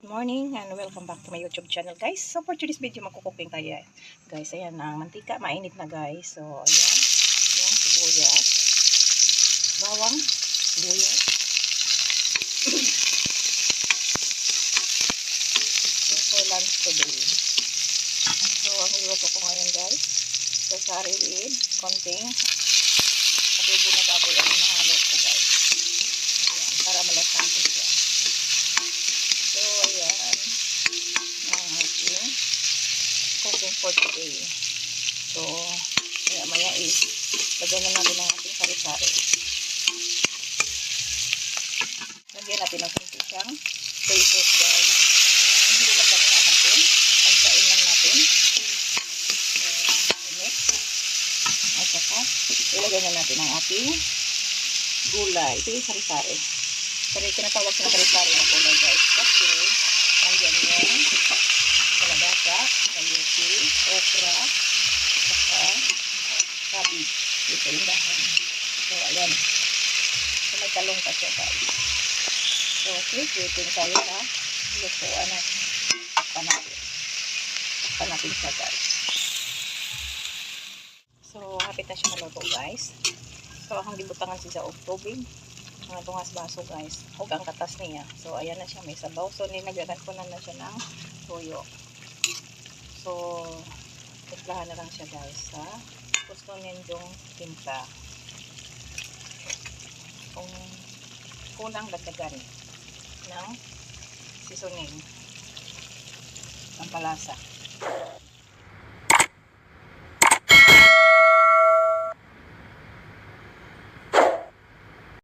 Morning and welcome back to my YouTube channel, guys. So for today's video magkukuking tayo, guys. Ayan, ang mantika mainit na, guys. So ayan, yung sibuyas, bawang, sibuyas. So for lunch today. So ang niluto ko ngayon, guys, sesari with konting adobo na baboy ang nahalo ko, guys. Ayan, para malasahin siya. So ayan ang ating cooking for today. So maya lagyan na natin ang ating sari-sari. Lagyan natin ng konti siyang soy sauce, guys. Hindi lang kami natin, ang kain lang natin. Mix. At saka ilagay na natin ang ating gulay. Ito yung sari-sari. Pero tinatawag sa sari-sari na gulay, guys, kasi andyan yung kalabasa, kayote, okra, saka cabbage. Ito yung dahan. So ayan, so may talong pa siya, guys. So waiting tayo na lutuan na panatin siya, guys. So hapit na siya maluto, guys. So akong gibutangan siya og tubig, mga tungas baso, guys, huwag ang katas niya. So ayan na siya, may sabaw. So nilagyan ko na siya ng toyo. So timplahan na lang siya, guys, sa gusto ninyong timpla. Kung kulang, dagdagan ng seasoning, ang palasa.